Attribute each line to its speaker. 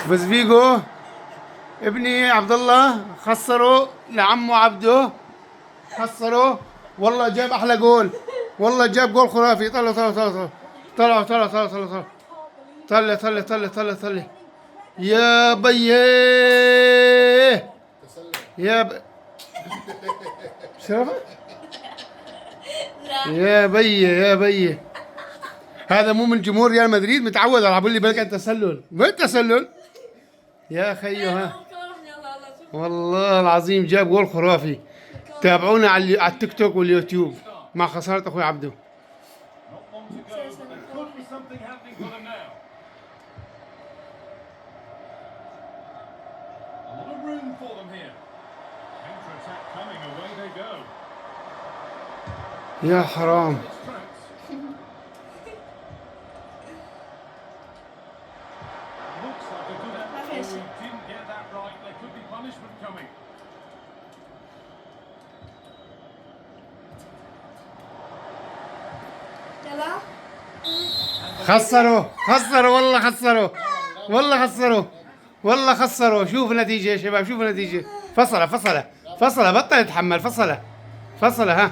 Speaker 1: بس فيجو ابني عبد الله خسروا لعمه عبده، خسروا. والله جاب احلى جول، والله جاب جول خرافي. طلع طلع طلع طلع طلع طلع طلع طلع طلع طلع طلع طلع. يا بيه يا شرفت يا بيه يا بيه. هذا مو من جمهور ريال مدريد، متعود على بقول لي بالك التسلل، ما التسلل يا خيو. ها والله العظيم جاب جول خرافي. تابعونا على التيك توك واليوتيوب مع خسارة اخوي عبده. يا حرام. خسروا خسروا والله خسروا، والله خسروا، والله خسروا. شوف النتيجة يا شباب، شوف النتيجة. فصلة فصلة فصلة، بطل يتحمل. فصلة فصلة. ها